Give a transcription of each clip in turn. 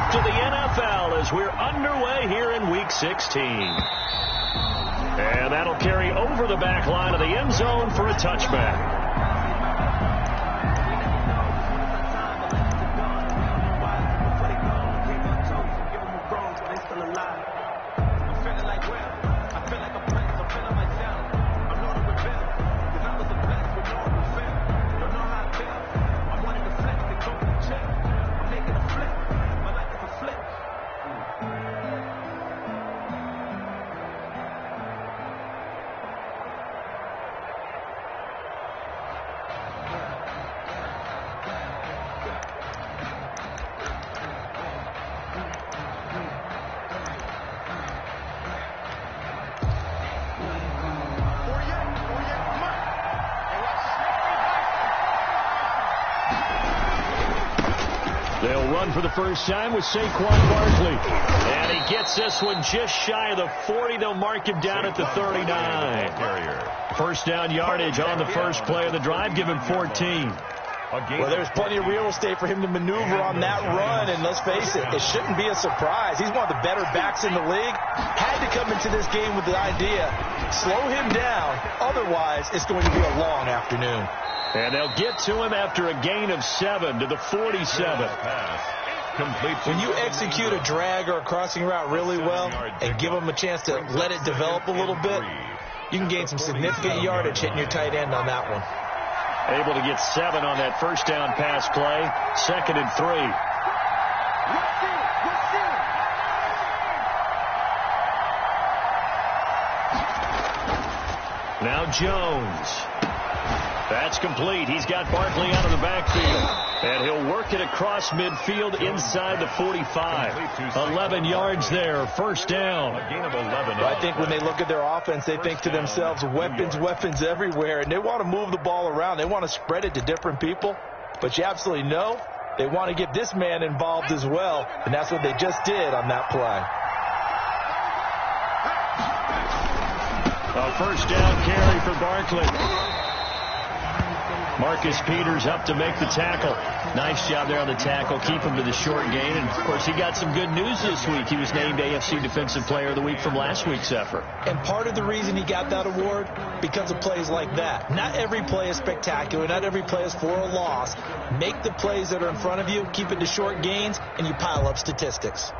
off to the NFL as we're underway here in Week 16. And that'll carry over the back line of the end zone for a touchback. They'll run for the first time with Saquon Barkley. And he gets this one just shy of the 40. They'll mark him down at the 39. First down yardage on the first play of the drive. Give him 14. Well, there's plenty of real estate for him to maneuver on that run. And let's face it, it shouldn't be a surprise. He's one of the better backs in the league. Had to come into this game with the idea, slow him down. Otherwise, it's going to be a long afternoon. And they'll get to him after a gain of 7 to the 47. When you execute a drag or a crossing route really well and give them a chance to let it develop a little bit, you can gain some significant yardage hitting your tight end on that one. Able to get 7 on that first down pass play. 2nd and 3. Now Jones. That's complete. He's got Barkley out of the backfield. And he'll work it across midfield inside the 45. 11 yards there. First down. A gain of 11. I think when they look at their offense, they think to themselves, weapons everywhere. And they want to move the ball around. They want to spread it to different people. But you absolutely know they want to get this man involved as well. And that's what they just did on that play. A first down carry for Barkley. Marcus Peters up to make the tackle. Nice job there on the tackle. Keep him to the short gain. And, of course, he got some good news this week. He was named AFC Defensive Player of the Week from last week's effort. And part of the reason he got that award, because of plays like that. Not every play is spectacular. Not every play is for a loss. Make the plays that are in front of you, keep it to short gains, and you pile up statistics.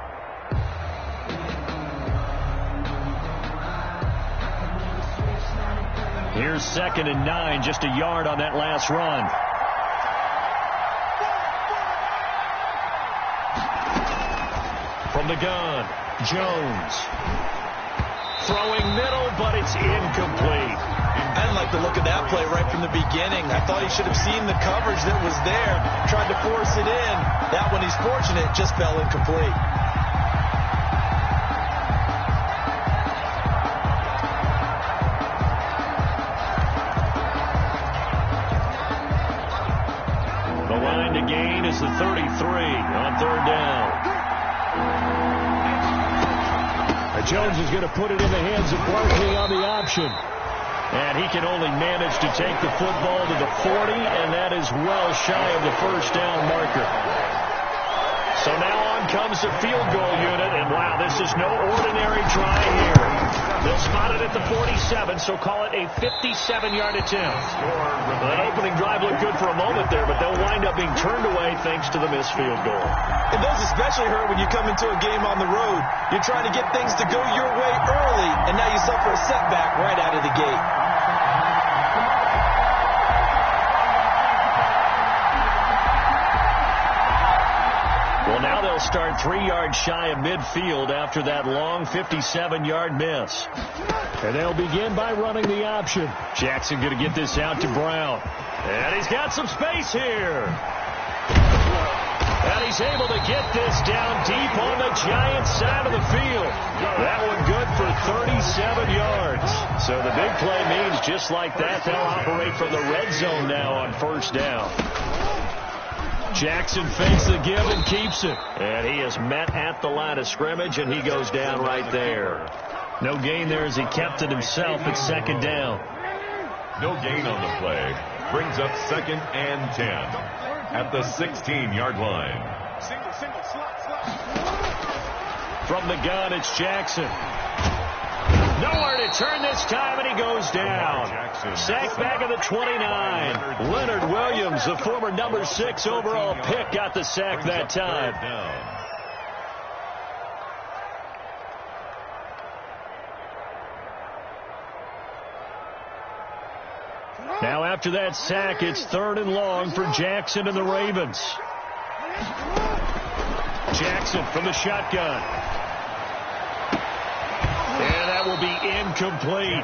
Here's 2nd and 9, just a yard on that last run. From the gun, Jones. Throwing middle, but it's incomplete. I didn't like the look of that play right from the beginning. I thought he should have seen the coverage that was there, tried to force it in. That one, he's fortunate, just fell incomplete. Gain is the 33 on 3rd down. Jones is going to put it in the hands of Barkley on the option. And he can only manage to take the football to the 40, and that is well shy of the first down marker. So now on comes the field goal unit, and wow, this is no ordinary try here. They'll spot it at the 47, so call it a 57-yard attempt. That opening drive looked good for a moment there, but they'll wind up being turned away thanks to the missed field goal. And those especially hurt when you come into a game on the road. You're trying to get things to go your way early, and now you suffer a setback right out of the gate. Well, now they'll start 3 yards shy of midfield after that long 57-yard miss. And they'll begin by running the option. Jackson going to get this out to Brown. And he's got some space here. And he's able to get this down deep on the Giants side of the field. That one good for 37 yards. So the big play means just like that, they'll operate from the red zone now on first down. Jackson fakes the give and keeps it. And he is met at the line of scrimmage, and he goes down right there. No gain there as he kept it himself at 2nd down. No gain on the play. Brings up 2nd and 10 at the 16-yard line. Single, slot. From the gun, it's Jackson. Nowhere to turn this time, and he goes down. Sacked back at the 29. Leonard Williams, the former number 6 overall pick, got the sack that time. Now after that sack, it's 3rd and long for Jackson and the Ravens. Jackson from the shotgun. And that will be incomplete.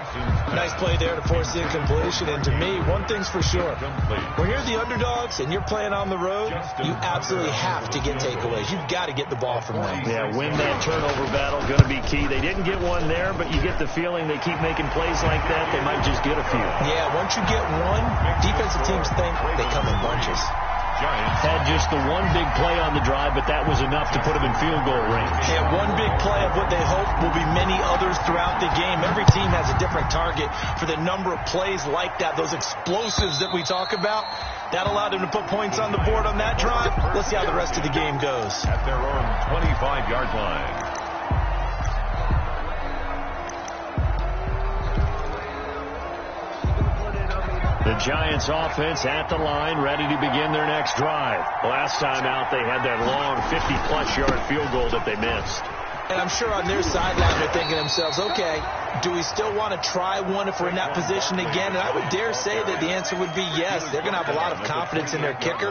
Nice play there to force the incompletion. And to me, one thing's for sure. When you're the underdogs and you're playing on the road, you absolutely have to get takeaways. You've got to get the ball from them. Yeah, win that turnover battle, going to be key. They didn't get one there, but you get the feeling they keep making plays like that, they might just get a few. Yeah, once you get one, defensive teams think they come in bunches. Had just the one big play on the drive, but that was enough to put them in field goal range. Yeah, one big play of what they hope will be many others throughout the game. Every team has a different target for the number of plays like that, those explosives that we talk about. That allowed them to put points on the board on that drive. Let's see how the rest of the game goes. At their own 25-yard line. The Giants offense at the line, ready to begin their next drive. Last time out, they had that long 50-plus yard field goal that they missed. And I'm sure on their sideline they're thinking to themselves, okay, do we still want to try one if we're in that position again? And I would dare say that the answer would be yes. They're going to have a lot of confidence in their kicker.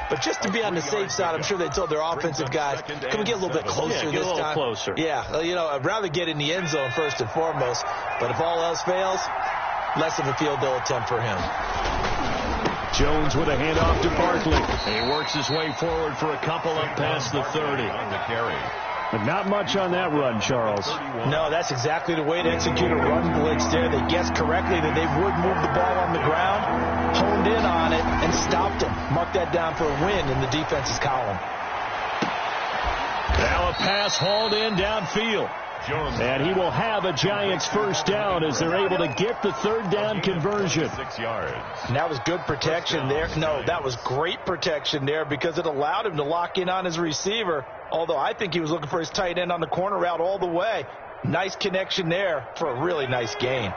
But just to be on the safe side, I'm sure they told their offensive guys, can we get a little bit closer this time? Get a little closer. Yeah, you know, I'd rather get in the end zone first and foremost. But if all else fails, less of a field goal attempt for him. Jones with a handoff to Barkley. He works his way forward for a couple up past the 30. On the carry. But not much on that run, Charles. No, that's exactly the way to execute a run blitz there. They guessed correctly that they would move the ball on the ground, honed in on it, and stopped him. Mark that down for a win in the defense's column. Now a pass hauled in downfield. And he will have a Giants first down as they're able to get the 3rd down conversion. 6 yards. And that was good protection there. No, that was great protection there because it allowed him to lock in on his receiver, although I think he was looking for his tight end on the corner route all the way. Nice connection there for a really nice gain.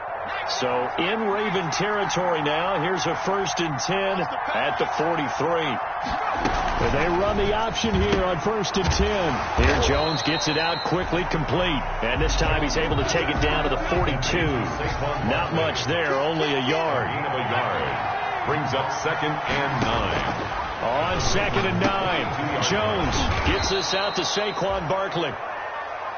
So in Raven territory now, here's a 1st and 10 at the 43. And they run the option here on 1st and 10. Here Jones gets it out quickly, complete. And this time he's able to take it down to the 42. Not much there, only a yard. Brings up 2nd and 9. On 2nd and 9, Jones gets this out to Saquon Barkley.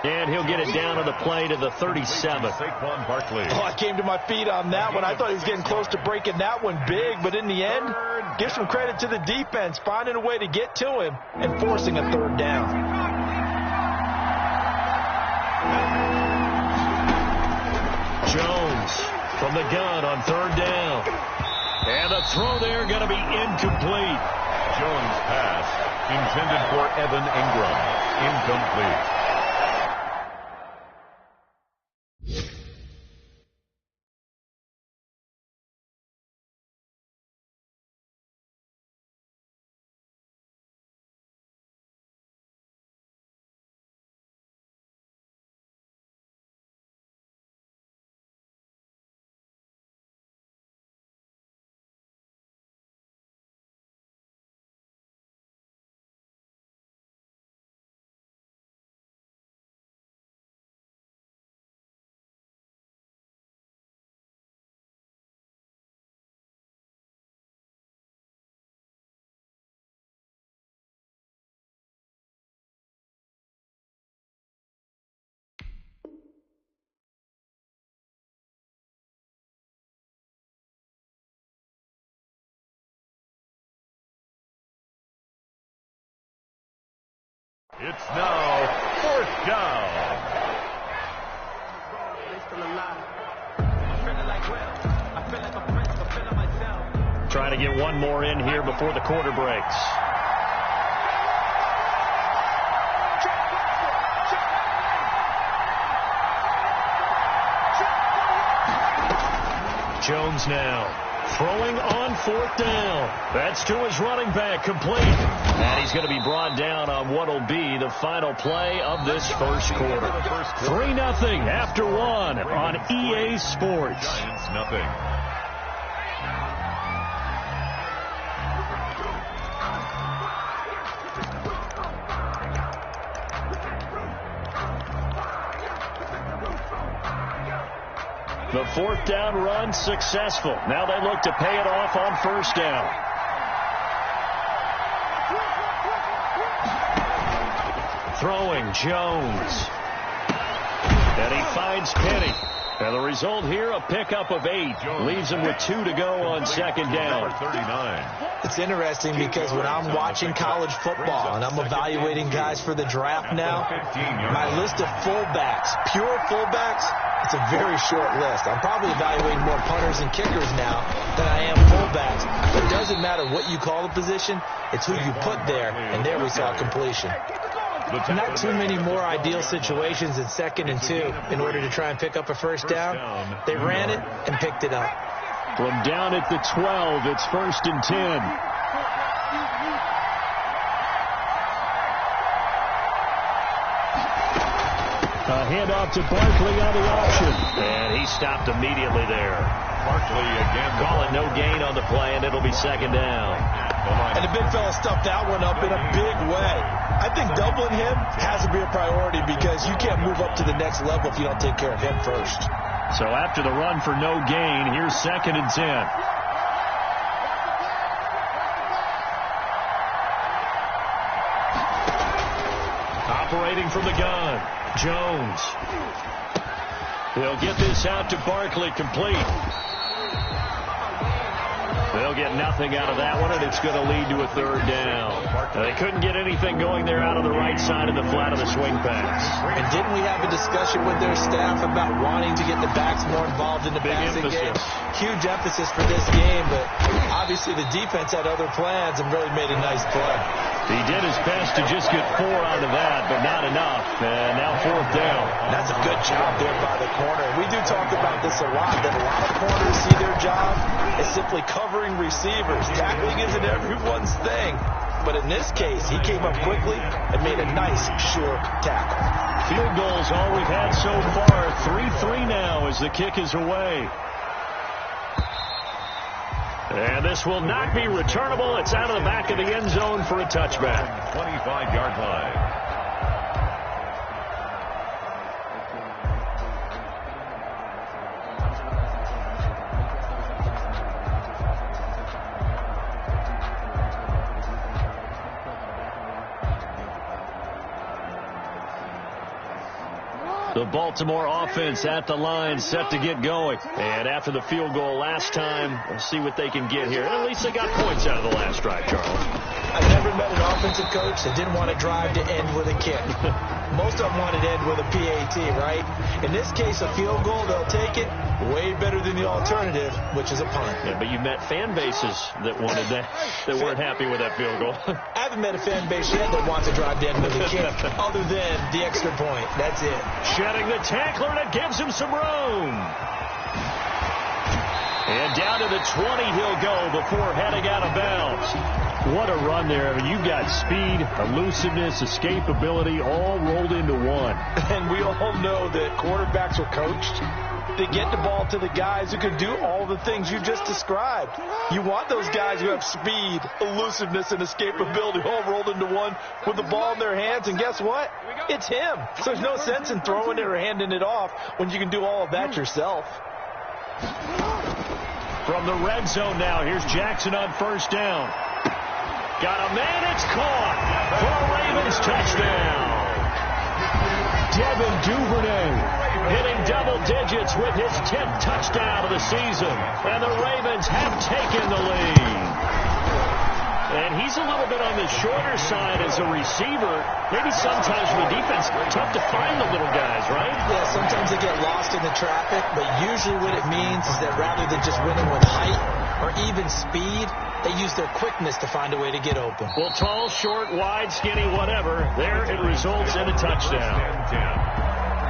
And he'll get it down on the play to the 37. Saquon Barkley. Oh, I came to my feet on that one. I thought he was getting close to breaking that one big, but in the end, give some credit to the defense, finding a way to get to him and forcing a 3rd down. Jones from the gun on 3rd down. And the throw there going to be incomplete. Jones' pass intended for Evan Ingram. Incomplete. It's now 4th down. Trying to get one more in here before the quarter breaks. Jones now Throwing on 4th down. That's to his running back, complete. And he's going to be brought down on what will be the final play of this first quarter. 3-0 after 1 on EA Sports. Giants nothing. The 4th down run successful. Now they look to pay it off on 1st down. Throwing Jones. And he finds Penny. And the result here, a pickup of 8. Leaves him with 2 to go on 2nd down. 39. It's interesting because when I'm watching college football and I'm evaluating guys for the draft now, my list of fullbacks, pure fullbacks, it's a very short list. I'm probably evaluating more punters and kickers now than I am fullbacks. But it doesn't matter what you call the position, it's who you put there, and there we saw completion. Not too many more ideal situations in 2nd and 2 in order to try and pick up a 1st down. They ran it and picked it up. From down at the 12, it's 1st and 10. A handoff to Barkley on the option. And he stopped immediately there. Barkley again. Calling no gain on the play, and it'll be 2nd down. And the big fella stuffed that one up in a big way. I think doubling him has to be a priority because you can't move up to the next level if you don't take care of him first. So after the run for no gain, here's 2nd and 10. Operating from the gun, Jones. They'll get this out to Barkley, complete. They'll get nothing out of that one, and it's going to lead to a 3rd down. They couldn't get anything going there out on the right side of the flat of the swing pass. And didn't we have a discussion with their staff about wanting to get the backs more involved in the passing game? Huge emphasis for this game, but obviously the defense had other plans and really made a nice play. He did his best to just get 4 out of that, but not enough. And now 4th down. That's a good job there by the corner. We do talk about this a lot, that a lot of corners see their job as simply covering receivers. Tackling isn't everyone's thing. But in this case, he came up quickly and made a nice, sure tackle. Field goals all we've had so far. 3-3 now as the kick is away. And this will not be returnable. It's out of the back of the end zone for a touchback. 25-yard line. The Baltimore offense at the line, set to get going. And after the field goal last time, we'll see what they can get here. And at least they got points out of the last drive, Charles. I've never met an offensive coach that didn't want to drive to end with a kick. Most of them wanted to end with a PAT, right? In this case, a field goal, they'll take it. Way better than the alternative, which is a punt. Yeah, but you met fan bases that wanted that, that weren't happy with that field goal. I haven't met a fan base yet that wants to drive to end with a kick, other than the extra point. That's it. Shedding the tackler, and it gives him some room. And down to the 20 he'll go before heading out of bounds. What a run there. I mean, you've got speed, elusiveness, escapability, all rolled into one. And we all know that quarterbacks are coached to get the ball to the guys who can do all the things you just described. You want those guys who have speed, elusiveness, and escapability all rolled into one with the ball in their hands. And guess what? It's him. So there's no sense in throwing it or handing it off when you can do all of that yourself. From the red zone now, here's Jackson on first down. Got a man, it's caught for a Ravens touchdown. Devin Duvernay hitting double digits with his 10th touchdown of the season. And the Ravens have taken the lead. And he's a little bit on the shorter side as a receiver. Maybe sometimes for the defense, tough to find the little guys, right? Yeah, sometimes they get lost in the traffic, but usually what it means is that rather than just winning with height or even speed, they use their quickness to find a way to get open. Well, tall, short, wide, skinny, whatever, there it results in a touchdown.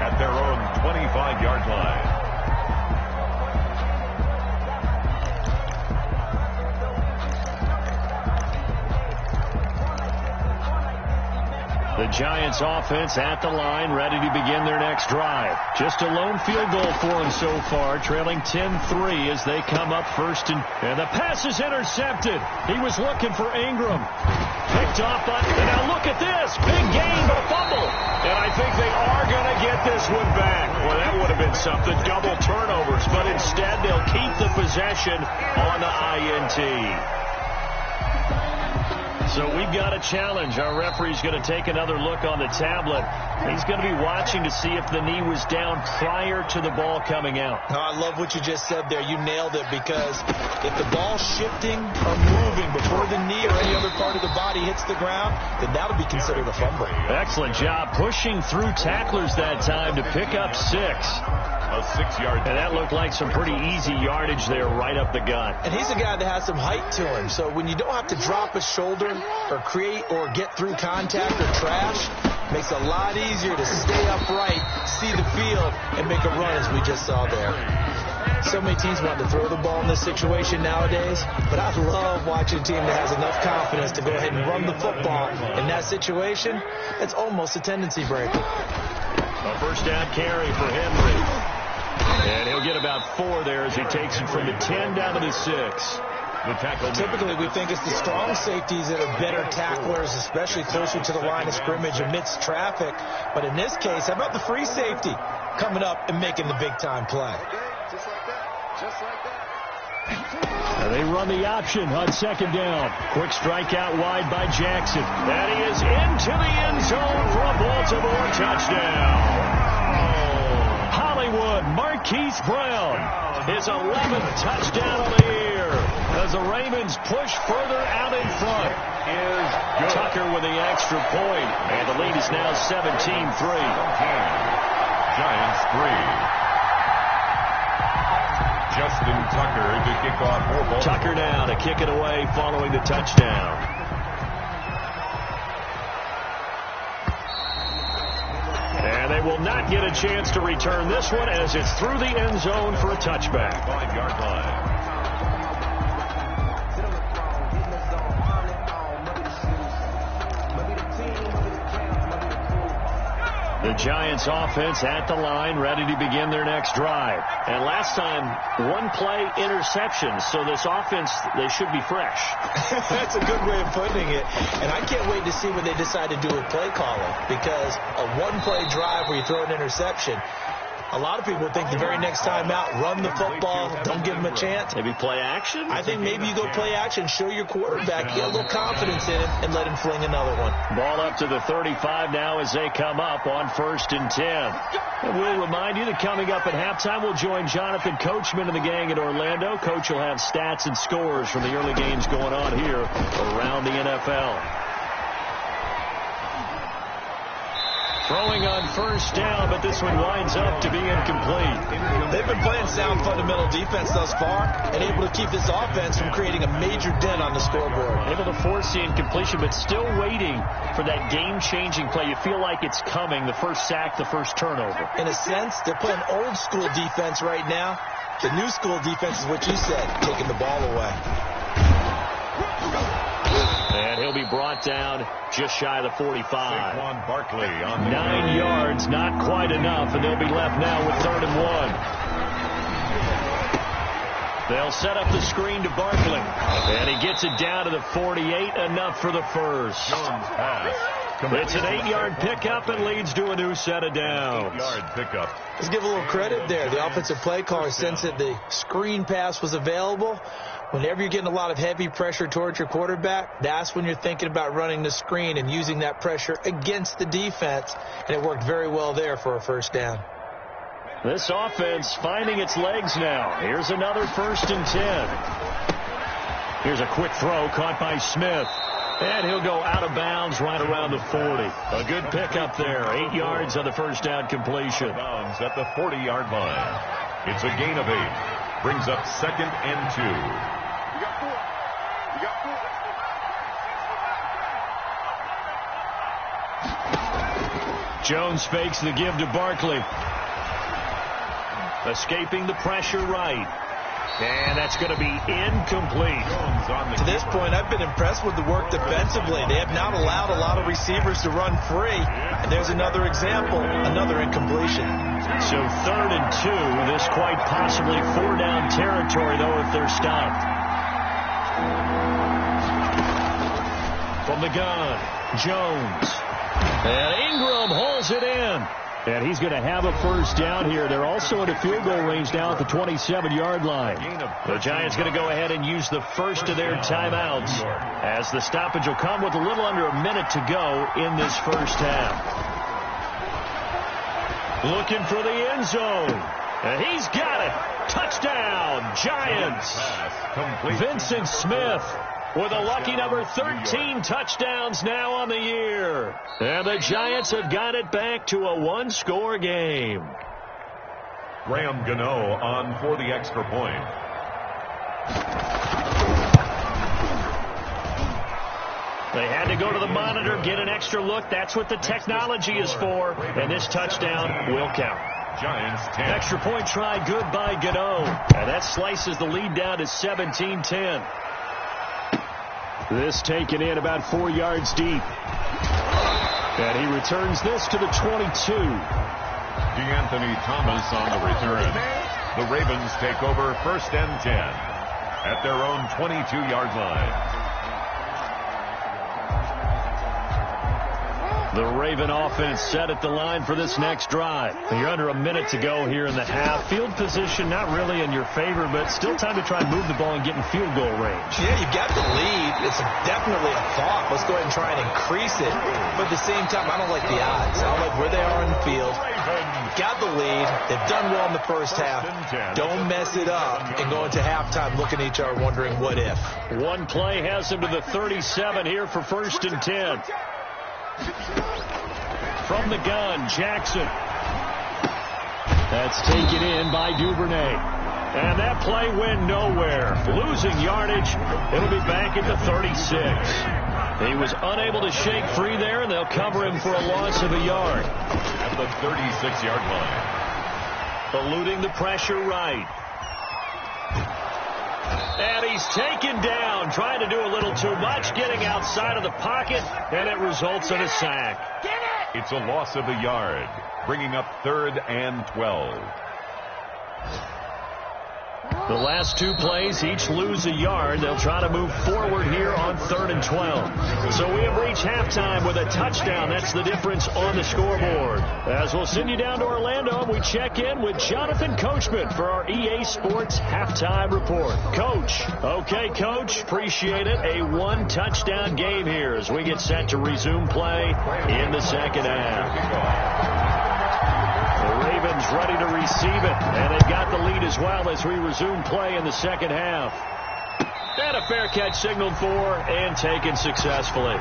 At their own 25-yard line. The Giants offense at the line, ready to begin their next drive. Just a lone field goal for them so far, trailing 10-3 as they come up first. And the pass is intercepted. He was looking for Ingram. Picked off by, and now look at this. Big gain, but a fumble. And I think they are going to get this one back. Well, that would have been something. Double turnovers, but instead they'll keep the possession on the INT. So we've got a challenge. Our referee's going to take another look on the tablet. He's going to be watching to see if the knee was down prior to the ball coming out. Oh, I love what you just said there. You nailed it, because if the ball's shifting or moving before the knee or any other part of the body hits the ground, then that'll be considered a fumble. Excellent job pushing through tacklers that time to pick up 6. A 6-yard. And that looked like some pretty easy yardage there right up the gut. And he's a guy that has some height to him. So when you don't have to drop a shoulder or create or get through contact or trash, makes it a lot easier to stay upright, see the field, and make a run as we just saw there. So many teams want to throw the ball in this situation nowadays, but I love watching a team that has enough confidence to go ahead and run the football in that situation. It's almost a tendency breaker. A first down carry for Henry. And he'll get about 4 there as he takes it from the 10 down to the 6. The tackle. Typically, we think it's the strong safeties that are better tacklers, especially closer to the line of scrimmage amidst traffic. But in this case, how about the free safety coming up and making the big-time play? Just like that. And they run the option on second down. Quick strikeout wide by Jackson. And he is into the end zone for a Baltimore touchdown. Hollywood Marquise Brown, his 11th touchdown of the year, as the Ravens push further out in front. Is Tucker with the extra point, and the lead is now 17-3. Giants 3. Justin Tucker to kick off for Baltimore. Tucker now to kick it away following the touchdown. And they will not get a chance to return this one as it's through the end zone for a touchback. 5-yard line. The Giants offense at the line, ready to begin their next drive. And last time, 1 play interception. So this offense, they should be fresh. That's a good way of putting it. And I can't wait to see what they decide to do with play calling, because a 1-play drive where you throw an interception, a lot of people think the very next time out, run the football, don't give them a chance. Maybe play action? I think maybe you go play action, show your quarterback, get a little confidence in him, and let him fling another one. Ball up to the 35 now as they come up on 1st and 10. And we'll remind you that coming up at halftime, we'll join Jonathan Coachman and the gang in Orlando. Coach will have stats and scores from the early games going on here around the NFL. Throwing on 1st down, but this one winds up to be incomplete. They've been playing sound fundamental defense thus far and able to keep this offense from creating a major dent on the scoreboard. Able to force the incompletion, but still waiting for that game-changing play. You feel like it's coming, the first sack, the first turnover. In a sense, they're playing old school defense right now. The new school defense is what you said, taking the ball away. And he'll be brought down just shy of the 45. Saquon Barkley on the 9 yards, not quite enough, and they'll be left now with 3rd and 1. They'll set up the screen to Barkley, and he gets it down to the 48, enough for the first. Jones pass. It's an 8-yard pickup and leads to a new set of downs. 8-yard pickup. Let's give a little credit there. The offensive play caller sensed that the screen pass was available. Whenever you're getting a lot of heavy pressure towards your quarterback, that's when you're thinking about running the screen and using that pressure against the defense. And it worked very well there for a 1st down. This offense finding its legs now. Here's another 1st and 10. Here's a quick throw caught by Smith. And he'll go out of bounds right around the 40. A good pickup there. 8 yards on the 1st down completion. Bounds at the 40-yard line. It's a gain of 8. Brings up 2nd and 2. Jones fakes the give to Barkley. Escaping the pressure right. And that's going to be incomplete. To this point, I've been impressed with the work defensively. They have not allowed a lot of receivers to run free. And there's another example, another incompletion. So 3rd and 2. This quite possibly 4-down territory, though, if they're stopped. From the gun, Jones. And Ingram hauls it in. And he's going to have a first down here. They're also in a field goal range now at the 27-yard line. The Giants going to go ahead and use the first of their timeouts, as the stoppage will come with a little under a minute to go in this first half. Looking for the end zone. And he's got it. Touchdown, Giants. Vincent Smith with a lucky number 13 touchdowns now on the year. And the Giants have got it back to a one-score game. Graham Gano on for the extra point. They had to go to the monitor, get an extra look. That's what the technology is for. And this touchdown will count. Giants 10. Extra point try, good by Gano. And that slices the lead down to 17-10. This taken in about 4 yards deep. And he returns this to the 22. DeAnthony Thomas on the return. The Ravens take over 1st and 10 at their own 22-yard line. The Raven offense set at the line for this next drive. You're under a minute to go here in the half. Field position not really in your favor, but still time to try and move the ball and get in field goal range. Yeah, you've got the lead. It's definitely a thought. Let's go ahead and try and increase it. But at the same time, I don't like the odds. I don't like where they are in the field. Got the lead. They've done well in the first half. Don't mess it up and go into halftime looking at each other wondering what if. One play has them to the 37 here for 1st and 10. From the gun, Jackson. That's taken in by Duvernay. And that play went nowhere. Losing yardage. It'll be back at the 36. He was unable to shake free there, and they'll cover him for a loss of a yard. At the 36-yard line. Eluding the pressure right. And he's taken down, trying to do a little too much, getting outside of the pocket, and it results in a sack. It's a loss of a yard, bringing up 3rd and 12. The last 2 plays each lose a yard. They'll try to move forward here on 3rd and 12. So we have reached halftime with a touchdown. That's the difference on the scoreboard. As we'll send you down to Orlando, we check in with Jonathan Coachman for our EA Sports Halftime Report. Coach. Okay, Coach. Appreciate it. A 1-touchdown game here as we get set to resume play in the second half. The Ravens ready to receive it, and they've got the lead as well as we resume play in the second half. And a fair catch signaled for and taken successfully.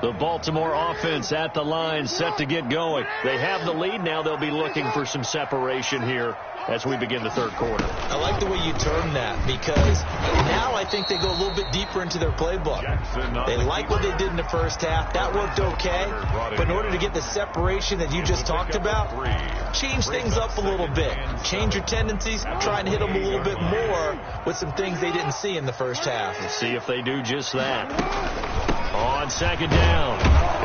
The Baltimore offense at the line, set to get going. They have the lead. Now they'll be looking for some separation here as we begin the third quarter. I like the way you term that, because now I think they go a little bit deeper into their playbook. They like what they did in the first half. That worked okay. But in order to get the separation that you just talked about, change things up a little bit. Change your tendencies. Try and hit them a little bit more with some things they didn't see in the first half. Let's see if they do just that. On second down,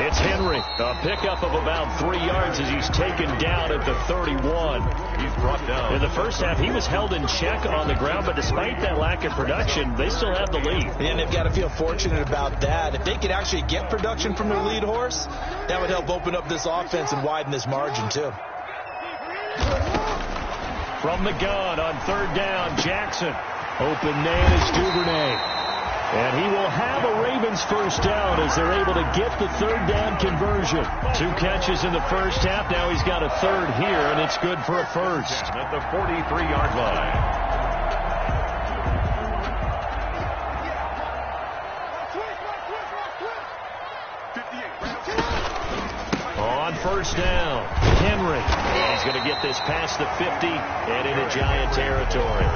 it's Henry. A pickup of about 3 yards as he's taken down at the 31. He's brought down. In the first half, he was held in check on the ground, but despite that lack of production, they still have the lead. And they've got to feel fortunate about that. If they could actually get production from their lead horse, that would help open up this offense and widen this margin, too. From the gun on third down, Jackson. Open man is Duvernay. And he will have a Ravens first down as they're able to get the third down conversion. 2 catches in the first half. Now he's got a third here, and it's good for a first. At the 43-yard line. On first down. Henry. And he's going to get this past the 50 and into Giant territory.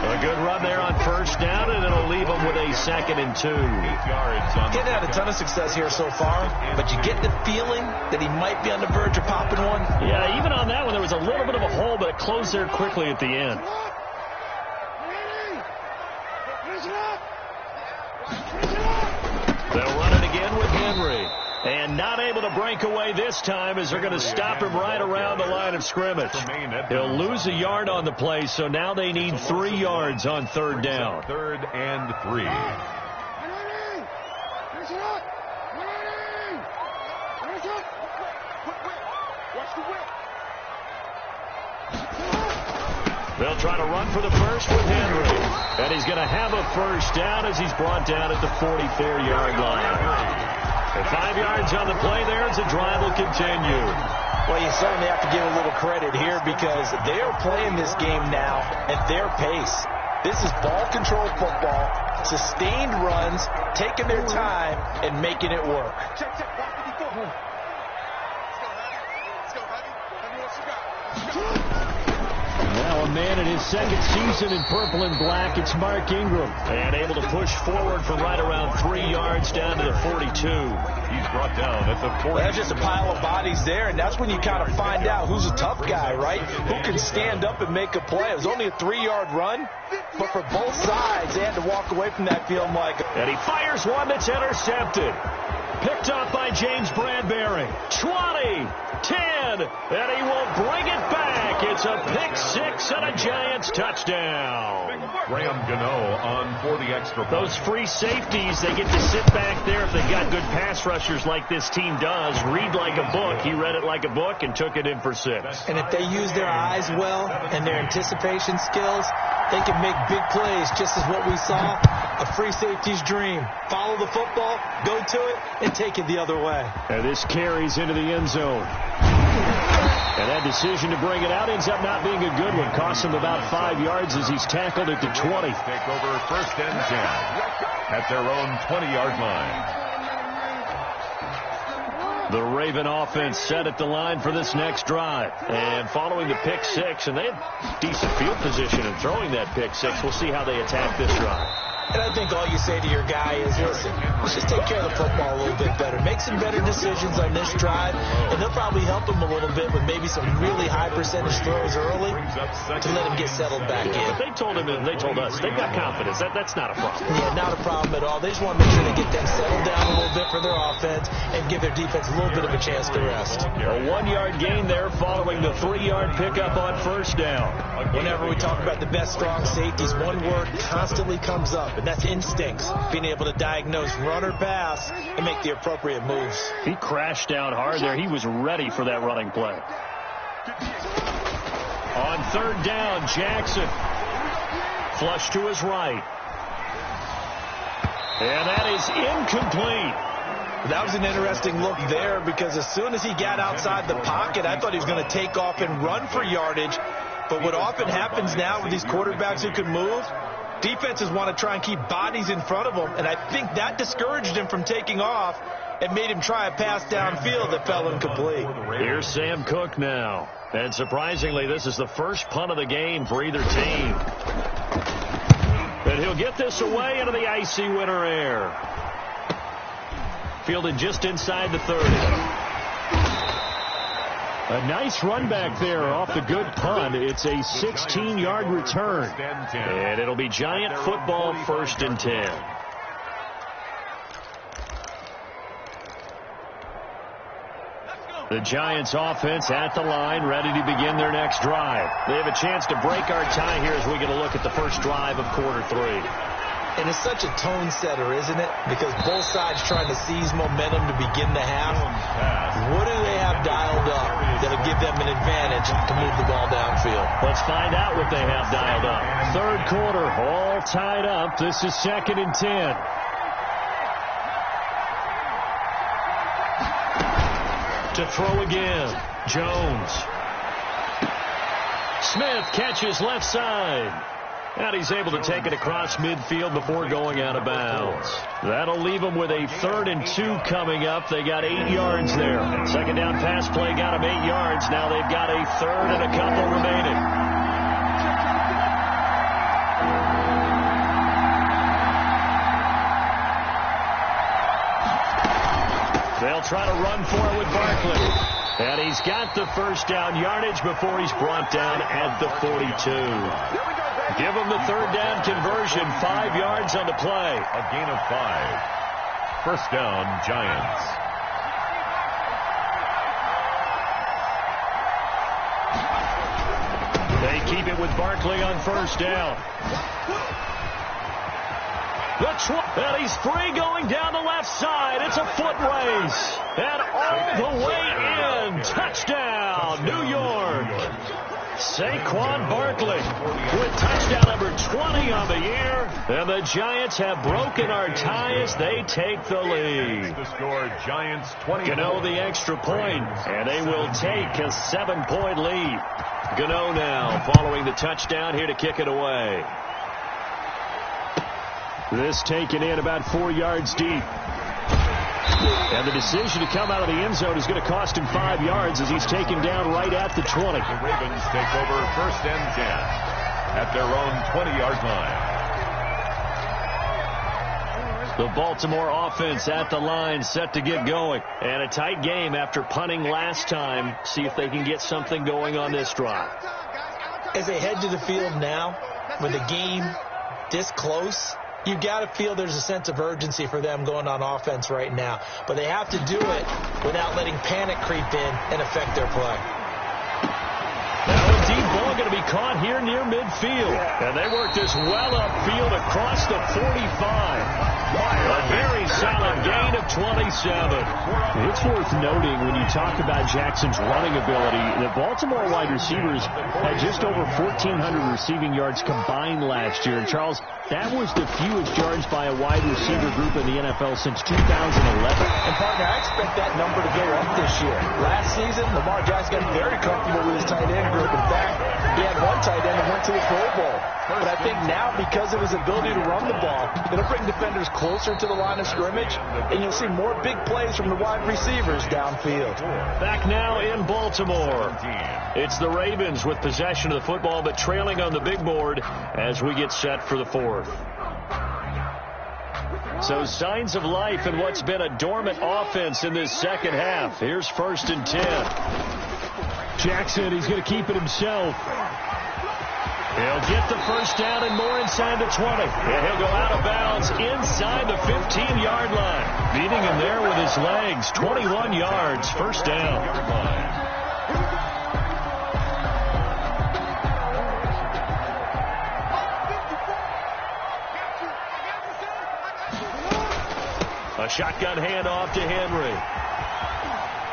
A good run there on first down, and it'll leave him with a 2nd and 2. 8 yards. Getting had a ton of success here so far, but you get the feeling that he might be on the verge of popping one. Yeah, even on that one, there was a little bit of a hole, but it closed there quickly at the end. They'll run it again with Henry. And not able to break away this time as they're going to stop him right around the line of scrimmage. He'll lose a yard on the play, so now they need 3 yards on 3rd down. 3rd and 3. They'll try to run for the first with Henry. And he's going to have a first down as he's brought down at the 43-yard line. And 5 yards on the play there as the drive will continue. Well, you certainly have to give a little credit here because they are playing this game now at their pace. This is ball control football, sustained runs, taking their time, and making it work. Now a man in his 2nd season in purple and black, it's Mark Ingram. And able to push forward from right around 3 yards down to the 42. He's brought down at the 40. Well, that's just a pile of bodies there, and that's when you kind of find out who's a tough guy, right? Who can stand up and make a play. It was only a 3-yard run, but for both sides, they had to walk away from that feeling like... And he fires one that's intercepted. Picked up by James Bradbury. 20, 10, and he will bring it back. It's a pick 6 and a Giants touchdown. Graham Gano on for the extra point. Those free safeties, they get to sit back there if they've got good pass rushers like this team does. Read like a book. He read it like a book and took it in for 6. And if they use their eyes well and their anticipation skills, they can make big plays, just as what we saw, a free safety's dream. Follow the football, go to it, and take it the other way. And this carries into the end zone. And that decision to bring it out ends up not being a good one. Costs him about 5 yards as he's tackled at the 20. Take over 1st and 10 at their own 20-yard line. The Raven offense set at the line for this next drive. And following the pick 6, and they had decent field position in throwing that pick 6. We'll see how they attack this drive. And I think all you say to your guy is, listen, let's just take care of the football a little bit better. Make some better decisions on this drive, and they'll probably help him a little bit with maybe some really high percentage throws early to let him get settled back in. But they told him and they told us they've got confidence. That's not a problem. Yeah, not a problem at all. They just want to make sure they get them settled down a little bit for their offense and give their defense a little bit of a chance to rest. A 1-yard gain there following the 3-yard pickup on first down. Whenever we talk about the best strong safeties, one word constantly comes up, and that's instincts. Being able to diagnose run or pass and make the appropriate moves. He crashed down hard there. He was ready for that running play. On 3rd down, Jackson. Flush to his right. And that is incomplete. That was an interesting look there because as soon as he got outside the pocket, I thought he was going to take off and run for yardage. But what often happens now with these quarterbacks who can move, defenses want to try and keep bodies in front of them, and I think that discouraged him from taking off and made him try a pass downfield that fell incomplete. Here's Sam Cook now. And surprisingly, this is the first punt of the game for either team. And he'll get this away into the icy winter air. Fielded just inside the 30. A nice run back there off the good punt. It's a 16-yard return. And it'll be Giant football 1st and 10. The Giants offense at the line, ready to begin their next drive. They have a chance to break our tie here as we get a look at the first drive of quarter 3. And it's such a tone setter, isn't it? Because both sides trying to seize momentum to begin the half. What do they have dialed up that'll give them an advantage to move the ball downfield? Let's find out what they have dialed up. 3rd quarter, all tied up. This is 2nd and 10. To throw again, Jones. Smith catches left side. And he's able to take it across midfield before going out of bounds. That'll leave them with a 3rd and 2 coming up. They got 8 yards there. Second down pass play got them 8 yards. Now they've got a 3rd and a couple remaining. They'll try to run for it with Barkley. And he's got the first down yardage before he's brought down at the 42. Give him the 3rd down conversion. 5 yards on the play. A gain of 5. First down, Giants. They keep it with Barkley on first down. And he's free going down the left side. It's a foot race. And all the way in. Touchdown, New York. Saquon Barkley with touchdown number 20 on the year. And the Giants have broken our tie as they take the lead. The score, Giants 20. Gano the extra point, and they will take a 7-point lead. Gano now following the touchdown here to kick it away. This taken in about 4 yards deep. And the decision to come out of the end zone is going to cost him 5 yards as he's taken down right at the 20. The Ravens take over 1st and 10 at their own 20-yard line. The Baltimore offense at the line, set to get going. And a tight game after punting last time. See if they can get something going on this drive. As they head to the field now, with the game this close, you got to feel there's a sense of urgency for them going on offense right now. But they have to do it without letting panic creep in and affect their play. Now a deep ball going to be caught here near midfield. And they work this well upfield across the 45. A very solid gain of 27. It's worth noting when you talk about Jackson's running ability, the Baltimore wide receivers had just over 1,400 receiving yards combined last year. And Charles, that was the fewest yards by a wide receiver group in the NFL since 2011. And partner, I expect that number to go up this year. Last season, Lamar Jackson got very comfortable with his tight end group. In fact, he had one tight end that went to the Pro Bowl. But I think now, because of his ability to run the ball, it'll bring defenders closer to the line of scrimmage, and you'll see more big plays from the wide receivers downfield. Back now in Baltimore. It's the Ravens with possession of the football, but trailing on the big board as we get set for the 4th. So signs of life in what's been a dormant offense in this second half. Here's 1st and 10. Jackson, he's going to keep it himself. He'll get the first down and more inside the 20. And he'll go out of bounds inside the 15-yard line. Beating him there with his legs. 21 yards. First down. A shotgun handoff to Henry.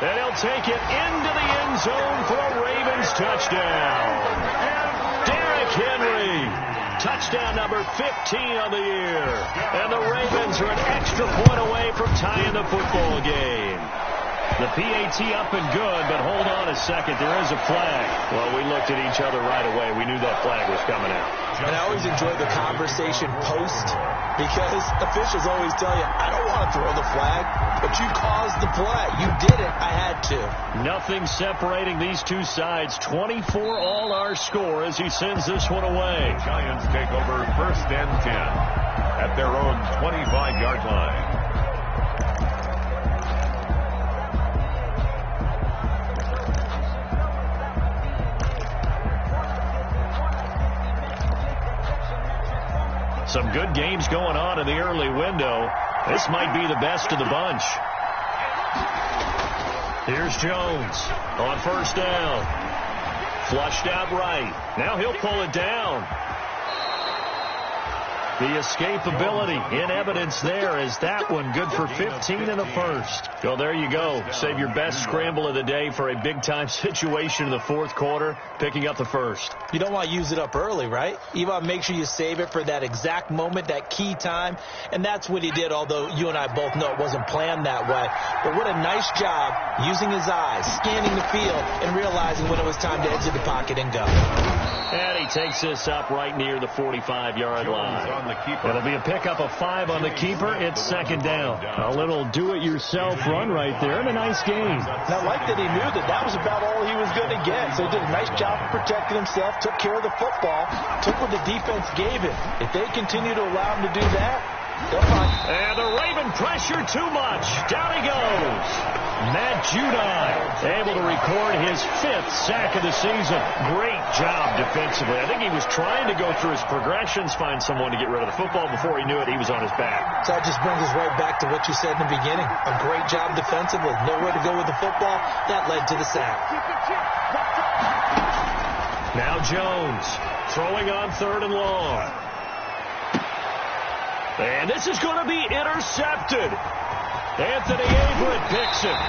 And he'll take it into the end zone for a Ravens touchdown. Henry, touchdown number 15 on the year. And the Ravens are an extra point away from tying the football game. The PAT up and good, but hold on a second. There is a flag. Well, we looked at each other right away. We knew that flag was coming out. And I always enjoy the conversation post, because officials always tell you, I don't want to throw the flag, but you caused the play. You did it. I had to. Nothing separating these two sides. 24 all our score as he sends this one away. Giants take over 1st and 10 at their own 25-yard line. Some good games going on in the early window. This might be the best of the bunch. Here's Jones on first down. Flushed out right. Now he'll pull it down. The escapability in evidence there as that one good for 15 in the first. So there you go. Save your best scramble of the day for a big-time situation in the fourth quarter, picking up the first. You don't want to use it up early, right? You want to make sure you save it for that exact moment, that key time. And that's what he did, although you and I both know it wasn't planned that way. But what a nice job using his eyes, scanning the field, and realizing when it was time to exit the pocket and go. And he takes this up right near the 45-yard line. It'll be a pickup of 5 on the keeper. It's second down. A little do-it-yourself run right there, and a nice game. And I like that he knew that was about all he was going to get. So he did a nice job of protecting himself, took care of the football, took what the defense gave him. If they continue to allow him to do that, they'll find. And the Raven pressure too much. Down he goes. Matt Judai able to record his 5th sack of the season. Great job defensively. I think he was trying to go through his progressions, find someone to get rid of the football. Before he knew it, he was on his back. So that just brings us right back to what you said in the beginning. A great job defensively. Nowhere to go with the football. That led to the sack. Now Jones throwing on 3rd and long. And this is going to be intercepted. Anthony Averett picks it.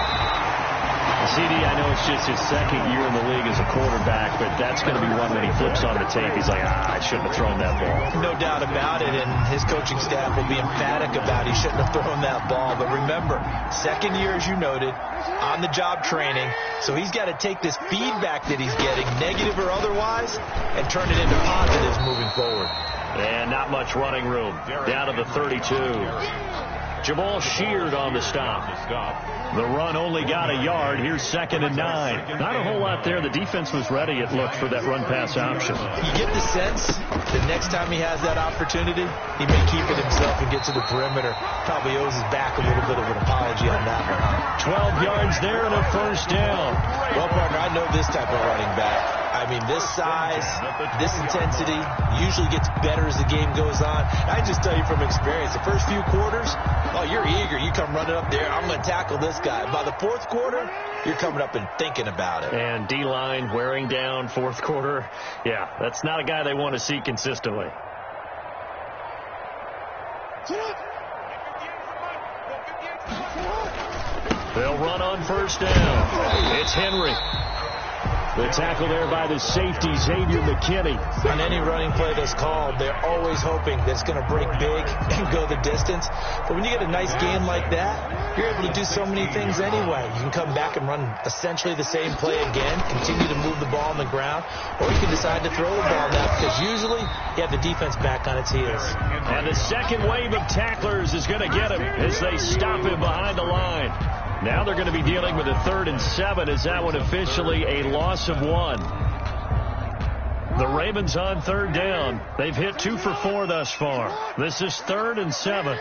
CD, I know it's just his second year in the league as a quarterback, but that's going to be one when he flips on the tape. He's like, I shouldn't have thrown that ball. No doubt about it, and his coaching staff will be emphatic about he shouldn't have thrown that ball. But remember, second year, as you noted, on-the-job training, so he's got to take this feedback that he's getting, negative or otherwise, and turn it into positives moving forward. And not much running room. Down to the 32. Jamal Sheard on the stop. The run only got a yard. Here's 2nd and 9. Not a whole lot there. The defense was ready, it looked, for that run-pass option. You get the sense that next time he has that opportunity, he may keep it himself and get to the perimeter. Probably owes his back a little bit of an apology on that one. 12 yards there and a first down. Well, partner, I know this type of running back. I mean, this size, this intensity usually gets better as the game goes on. I just tell you from experience, the first few quarters, oh, you're eager. You come running up there. I'm going to tackle this guy. By the fourth quarter, you're coming up and thinking about it. And D-line wearing down fourth quarter. Yeah, that's not a guy they want to see consistently. They'll run on first down. It's Henry. The tackle there by the safety, Xavier McKinney. On any running play that's called, they're always hoping that it's going to break big and go the distance. But when you get a nice game like that, you're able to do so many things anyway. You can come back and run essentially the same play again, continue to move the ball on the ground, or you can decide to throw the ball now because usually you have the defense back on its heels. And the second wave of tacklers is going to get him as they stop him behind the line. Now they're going to be dealing with a 3rd and 7 as that one officially a loss of 1. The Ravens on 3rd down. They've hit 2 for 4 thus far. This is 3rd and 7.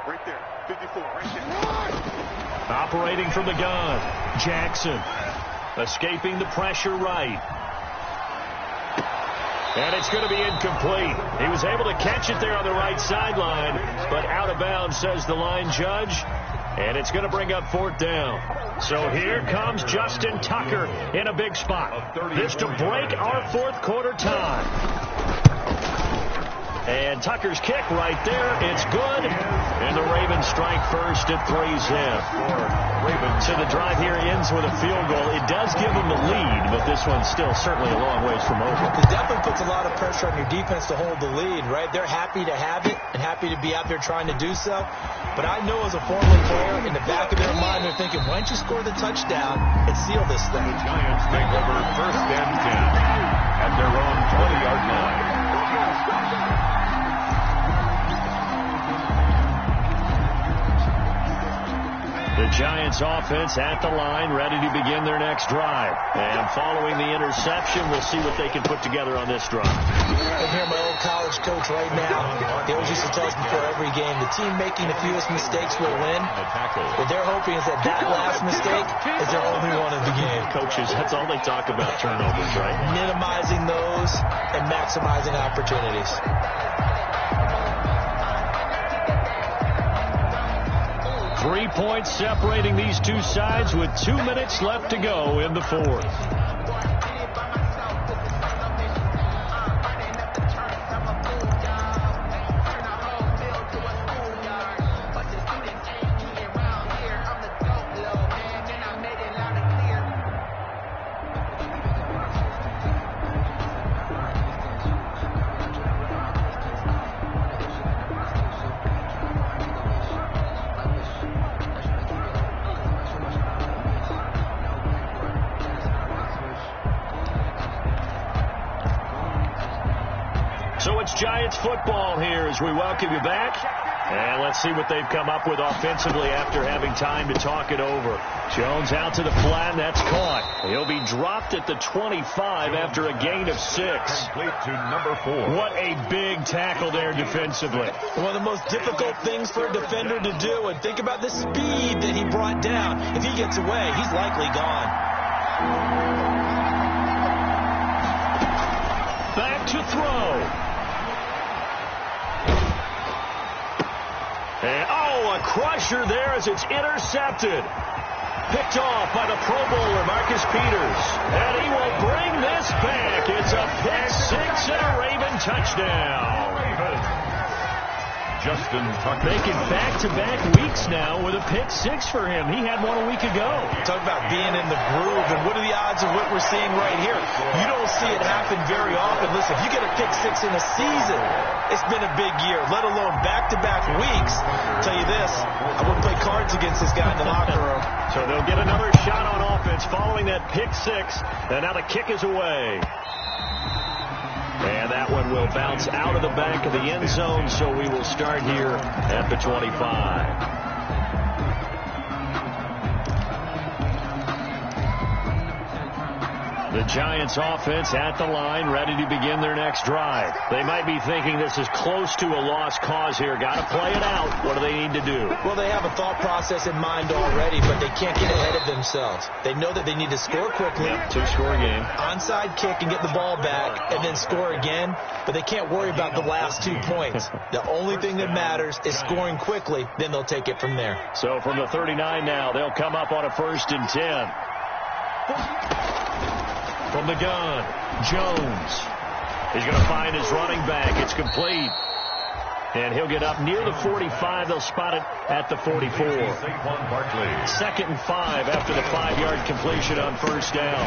Right there, 54, right there. Operating from the gun, Jackson. Escaping the pressure right. And it's going to be incomplete. He was able to catch it there on the right sideline, but out of bounds, says the line judge. And it's going to bring up 4th down. So here comes Justin Tucker in a big spot. This to break our fourth quarter tie. And Tucker's kick right there. It's good. And the Ravens strike first. It 3's in. So the drive here ends with a field goal. It does give them the lead, but this one's still certainly a long ways from over. It definitely puts a lot of pressure on your defense to hold the lead, right? They're happy to have it and happy to be out there trying to do so. But I know as a former player, in the back of their mind, they're thinking, why don't you score the touchdown and seal this thing? The Giants take over 1st and 10 at their own 20-yard line. The Giants offense at the line, ready to begin their next drive. And following the interception, we'll see what they can put together on this drive. I'm here, my old college coach right now. They always used to tell us before every game, the team making the fewest mistakes will win. What they're hoping is that last mistake is their only one of the game. Coaches, that's all they talk about, turnovers, right? Minimizing those and maximizing opportunities. 3 points separating these two sides with 2 minutes left to go in the fourth. So it's Giants football here as we welcome you back. And let's see what they've come up with offensively after having time to talk it over. Jones out to the flat, and that's caught. He'll be dropped at the 25 after a gain of 6. Complete to number 4. What a big tackle there defensively. One of the most difficult things for a defender to do. And think about the speed that he brought down. If he gets away, he's likely gone. Back to throw. And, a crusher there as it's intercepted. Picked off by the Pro Bowler, Marcus Peters. And he will bring this back. It's a pick 6 and a Raven touchdown. Justin Tucker. Making back-to-back weeks now with a pick 6 for him. He had one a week ago. Talk about being in the groove, and what are the odds of what we're seeing right here? You don't see it happen very often. Listen, if you get a pick 6 in a season, it's been a big year, let alone back-to-back weeks. I'll tell you this, I wouldn't play cards against this guy in the locker room. So they'll get another shot on offense following that pick 6, and now the kick is away. And that one will bounce out of the back of the end zone, so we will start here at the 25. The Giants offense at the line, ready to begin their next drive. They might be thinking this is close to a lost cause here. Got to play it out. What do they need to do? Well, they have a thought process in mind already, but they can't get ahead of themselves. They know that they need to score quickly. Yep, 2-score game. Onside kick and get the ball back and then score again, but they can't worry about the last 2 points. The only thing that matters is scoring quickly, then they'll take it from there. So from the 39 now, they'll come up on a 1st and 10. From the gun, Jones. He's going to find his running back. It's complete. And he'll get up near the 45. They'll spot it at the 44. 2nd and 5 after the 5-yard completion on 1st down.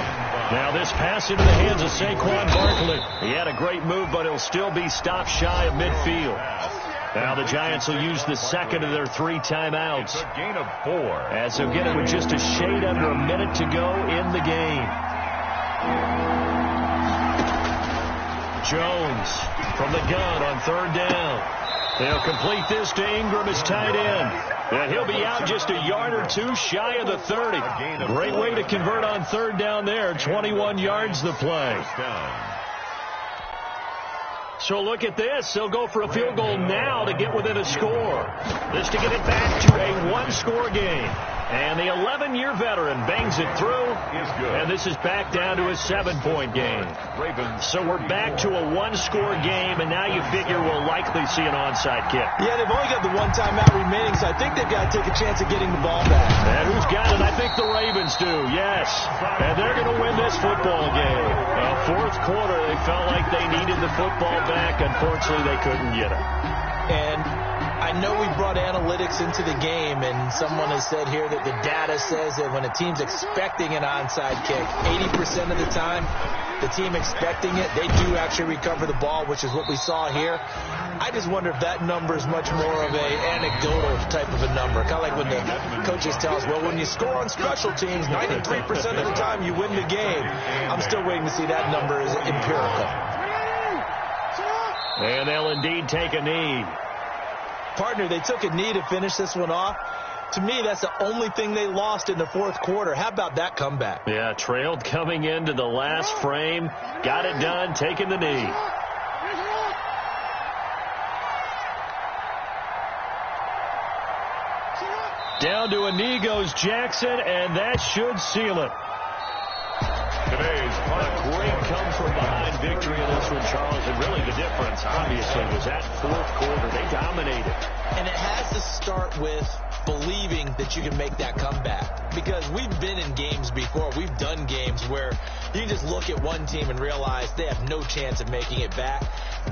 Now this pass into the hands of Saquon Barkley. He had a great move, but he'll still be stopped shy of midfield. Now the Giants will use the 2nd of their 3 timeouts. It's a gain of 4. As they'll get it with just a shade under a minute to go in the game. Jones from the gun on 3rd down. They'll complete this to Ingram as tight end. And he'll be out just a yard or 2 shy of the 30. Great way to convert on 3rd down there. 21 yards the play. So look at this. They'll go for a field goal now to get within a score. This to get it back to a 1-score game. And the 11-year veteran bangs it through. And this is back down to a 7-point game. So we're back to a 1-score game, and now you figure we'll likely see an onside kick. Yeah, they've only got the 1 timeout remaining, so I think they've got to take a chance of getting the ball back. And who's got it? I think the Ravens do, yes. And they're going to win this football game. Well, 4th quarter, they felt like they needed the football back. Unfortunately, they couldn't get it. And I know we brought analytics into the game, and someone has said here that the data says that when a team's expecting an onside kick, 80% of the time, the team expecting it, they do actually recover the ball, which is what we saw here. I just wonder if that number is much more of a anecdotal type of a number. Kind of like when the coaches tell us, well, when you score on special teams, 93% of the time you win the game. I'm still waiting to see that number as empirical. And they'll indeed take a knee. Partner, they took a knee to finish this one off. To me, that's the only thing they lost in the 4th quarter. How about that comeback? Yeah, trailed coming into the last frame. Got it done, taking the knee. Down to a knee goes Jackson, and that should seal it. Today's A great come-from-behind victory in this one, Charles. And really the difference, obviously, was that 4th quarter. They dominated. And it has to start with believing that you can make that comeback. Because we've been in games before. We've done games where you can just look at one team and realize they have no chance of making it back.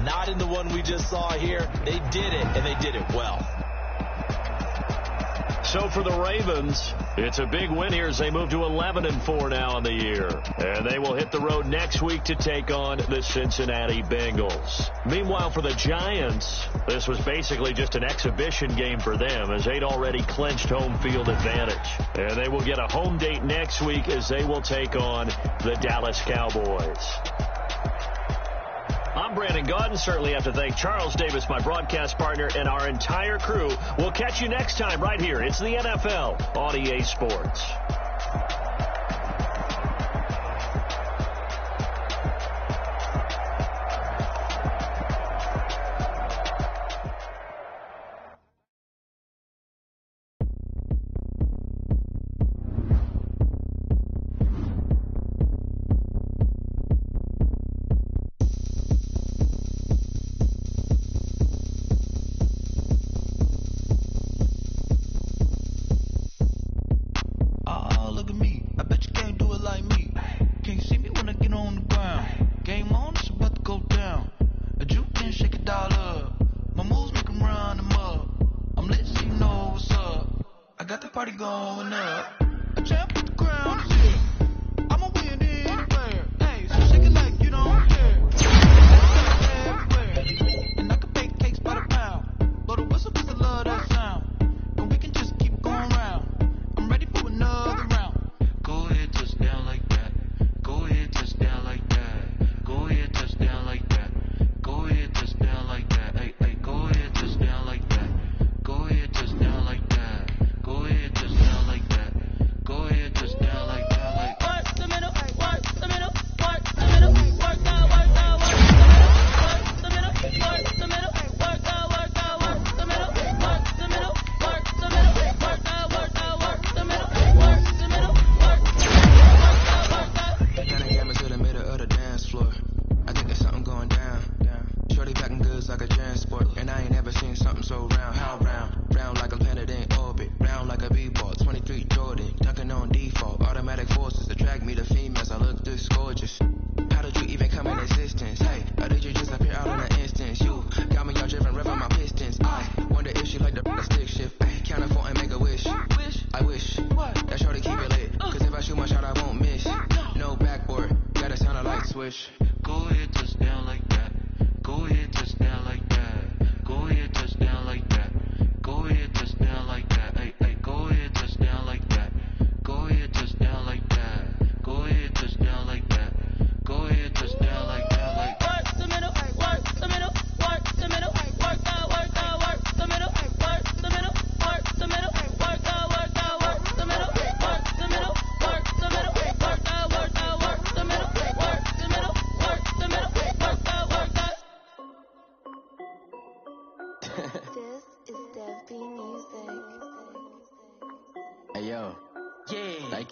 Not in the one we just saw here. They did it, and they did it well. So for the Ravens, it's a big win here as they move to 11-4 now in the year. And they will hit the road next week to take on the Cincinnati Bengals. Meanwhile, for the Giants, this was basically just an exhibition game for them as they'd already clinched home field advantage. And they will get a home date next week as they will take on the Dallas Cowboys. I'm Brandon Gaudin. Certainly have to thank Charles Davis, my broadcast partner, and our entire crew. We'll catch you next time right here. It's the NFL on EA Sports.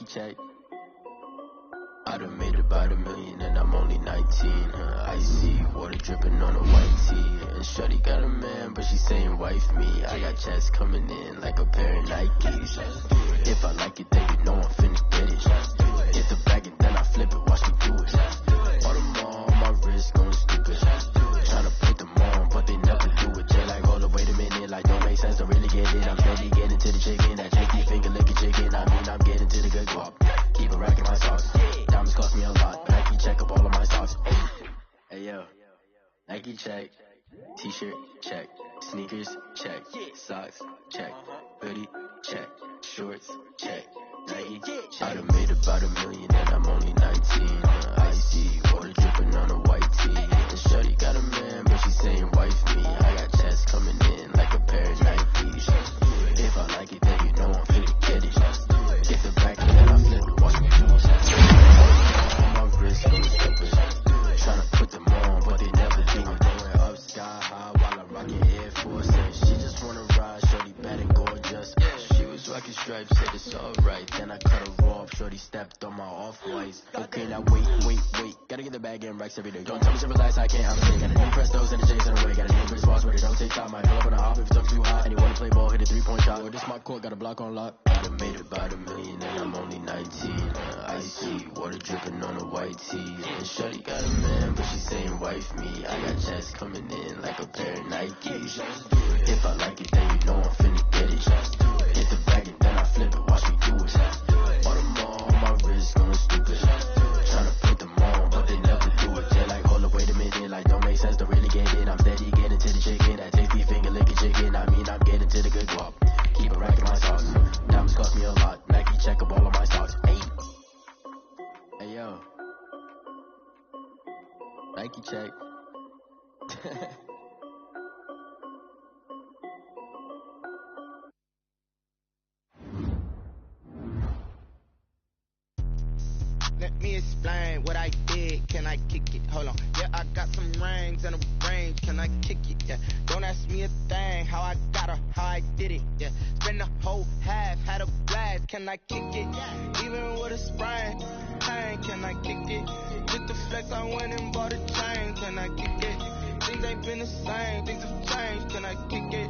Check. I done made about $1 million and I'm only 19. Icy water dripping on a white tee. And shorty got a man, but she saying wife me. I got checks coming in like a pair of Nikes. If I like it, then you know I'm finna get it. Get the bag and then I flip it, watch me do it. All them on my wrist going stupid. Tryna put them on, but they never do it. Jay like, hold up, wait a minute, like don't make sense, don't really get it. I'm steady getting to the chicken, that janky finger licking chicken. I mean, I'm getting to the good guap. Keep a rack in my sauce. Diamonds cost me a lot. Nike check up all of my socks. Hey yo, Nike check. T-shirt check. Sneakers check. Socks check. Hoodie check. Shorts check. Nike check. I done made about $1 million and I'm only 19. Icy water dripping on a white tee. And shorty got a man, but she saying wife me. I got checks coming in like a pair of Nikes. If I like it, then you know I'm finna get it. Get the back and then I flip it, watch me do it. On my wrist, going stupid. Tryna put them on, but they never do it. Going up sky high while I'm rocking Air Force. And she just wanna ride, shorty bad and gorgeous. She was rocking stripes, said it's alright. Then I cut her off, shorty stepped on my off-whites. Okay, now wait. Gotta get the bag and racks every day. Don't tell me to relax, I can't, I'm sick. Got a new Prestos and a J's in the way. Got a new Chris Boss, but it don't take time. Might pull up on a hop if it's up too high. And you wanna play ball, hit a 3-point shot. Or this my court, got a block on lock. I done made about $1 million and I'm only 19. Icy water dripping on a white tee. And shorty got a man, but she saying wife me. I got checks coming in like a pair of Nikes. If I like it, then you know I'm finna get it. Hit the bag and then I flip it, watch me do it. All them on my wrist going stupid. Tryna put them on, but they never do it. They're like, hold up, wait a minute, like don't make sense, don't really get it. I'm steady getting to the chicken, that tasty finger licking chicken. I mean, I'm getting to the good guap. Keep a rack in my sauce. Diamonds cost me a lot. Nike check up all of my socks. Hey yo, Nike check. Let me explain what I did. Can I kick it? Hold on. Yeah, I got some rings and a range. Can I kick it? Yeah. Don't ask me a thing. How I got her, how I did it. Yeah. Spend the whole half, had a blast. Can I kick it? Even with a sprain. Pain, can I kick it? With the flex, I went and bought a chain. Can I kick it? Things ain't been the same. Things have changed. Can I kick it?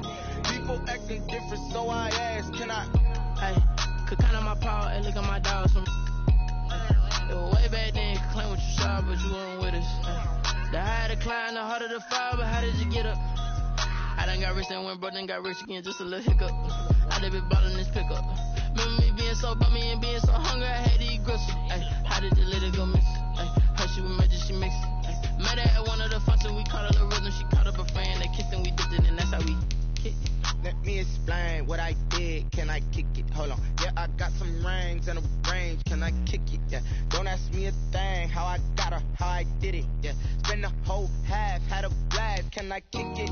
People acting different, so I ask. Can I? Hey, could count on my power and look at my dogs from. Way back then, could claim what you saw, but you weren't with us. The higher the climb, the harder the fall, but how did you get up? I done got rich and went broke, then got rich again, just a little hiccup. I done been ballin' this pickup. Remember me being so bummy and being so hungry, I had to eat gristle. How did you let it go miss? Her she was magic, she mixed. Met her at one of the functions, we caught her the rhythm, she caught up a friend, they kissed and we dipped it, and that's how we kicked it. Let me explain what I did. Can I kick it? Hold on. Yeah, I got some rings and a range. Can I kick it? Yeah. Don't ask me a thing. How I got her, how I did it. Yeah. Spend the whole half, had a blast. Can I kick it?